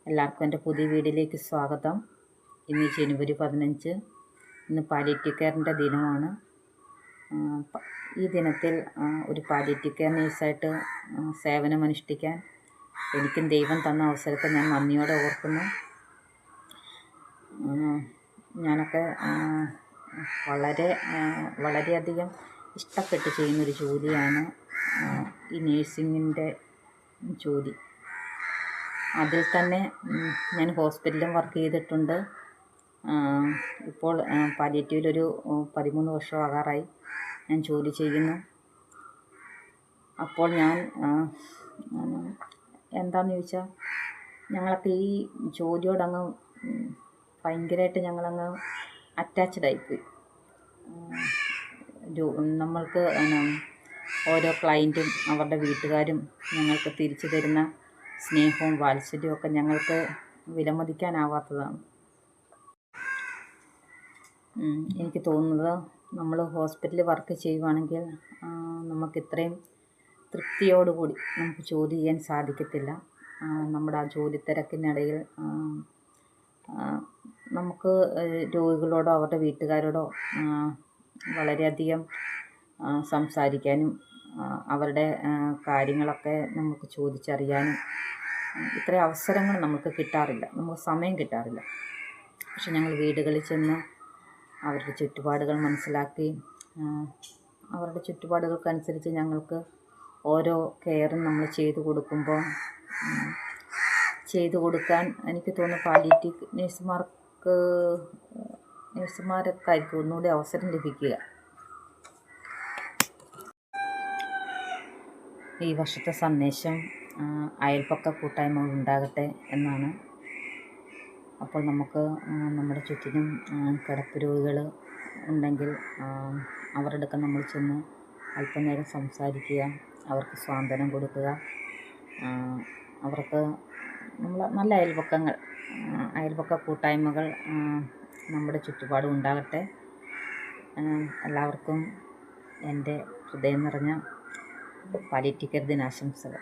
എല്ലാവർക്കും എൻ്റെ പുതിയ വീഡിയോയിലേക്ക് സ്വാഗതം. ഇന്ന് ജനുവരി 15, ഇന്ന് പാലിയേറ്റീവ് കെയറിൻ്റെ ദിനമാണ്. ഈ ദിനത്തിൽ ഒരു പാലിയേറ്റീവ് കെയർ നേഴ്സായിട്ട് സേവനമനുഷ്ഠിക്കാൻ എനിക്കും ദൈവം തന്ന അവസരത്തെ ഞാൻ നന്ദിയോടെ ഓർക്കുന്നു. ഞാനൊക്കെ വളരെയധികം ഇഷ്ടപ്പെട്ട് ചെയ്യുന്നൊരു ജോലിയാണ് ഈ നേഴ്സിങ്ങിൻ്റെ ജോലി. അതിൽ തന്നെ ഞാൻ ഹോസ്പിറ്റലിലും വർക്ക് ചെയ്തിട്ടുണ്ട്. ഇപ്പോൾ പാലിയേറ്റീവിലൊരു 13 വർഷം ആകാറായി ഞാൻ ജോലി ചെയ്യുന്നു. അപ്പോൾ ഞാൻ എന്താണെന്ന് ചോദിച്ചാൽ, ഞങ്ങളൊക്കെ ഈ ജോലിയോടങ്ങ് ഭയങ്കരമായിട്ട് ഞങ്ങളങ്ങ് അറ്റാച്ച്ഡായിപ്പോയി. നമ്മൾക്ക് ഓരോ ക്ലയൻറ്റും അവരുടെ വീട്ടുകാരും ഞങ്ങൾക്ക് തിരിച്ചു തരുന്ന സ്നേഹവും വാത്സല്യവും ഒക്കെ ഞങ്ങൾക്ക് വിലമതിക്കാനാവാത്തതാണ്. എനിക്ക് തോന്നുന്നത്, നമ്മൾ ഹോസ്പിറ്റലിൽ വർക്ക് ചെയ്യുവാണെങ്കിൽ നമുക്ക് ഇത്രയും തൃപ്തിയോടുകൂടി നമുക്ക് ജോലി ചെയ്യാൻ സാധിക്കത്തില്ല. നമ്മുടെ ആ ജോലി തിരക്കിനിടയിൽ നമുക്ക് രോഗികളോടോ അവരുടെ വീട്ടുകാരോടോ വളരെയധികം സംസാരിക്കാനും അവരുടെ കാര്യങ്ങളൊക്കെ നമുക്ക് ചോദിച്ചറിയാനും ഇത്രയും അവസരങ്ങൾ നമുക്ക് കിട്ടാറില്ല, നമുക്ക് സമയം കിട്ടാറില്ല. പക്ഷെ ഞങ്ങൾ വീടുകളിൽ ചെന്ന് അവരുടെ ചുറ്റുപാടുകൾ മനസ്സിലാക്കി അവരുടെ ചുറ്റുപാടുകൾക്കനുസരിച്ച് ഞങ്ങൾക്ക് ഓരോ കെയറും നമ്മൾ ചെയ്തു കൊടുക്കാൻ എനിക്ക് തോന്നുന്നു പാലിയേറ്റീവ് നേഴ്സുമാരൊക്കെ ആയിരിക്കും ഒന്നുകൂടി അവസരം ലഭിക്കുക. ഈ വർഷത്തെ സന്ദേശം അയൽപക്ക കൂട്ടായ്മകൾ ഉണ്ടാകട്ടെ എന്നാണ്. അപ്പോൾ നമുക്ക് നമ്മുടെ ചുറ്റിനും കിടപ്പ് രോഗികൾ ഉണ്ടെങ്കിൽ അവരുടെ അടുക്ക നമ്മൾ ചെന്ന് അല്പനേരം സംസാരിക്കുക, അവർക്ക് സ്വാന്തനം കൊടുക്കുക. അവർക്ക് നമ്മൾ നല്ല അയൽപക്ക കൂട്ടായ്മകൾ നമ്മുടെ ചുറ്റുപാടും ഉണ്ടാകട്ടെ. എല്ലാവർക്കും എൻ്റെ ഹൃദയം നിറഞ്ഞ പാലിയേറ്റീവ് കെയർ ദിനാശംസകൾ.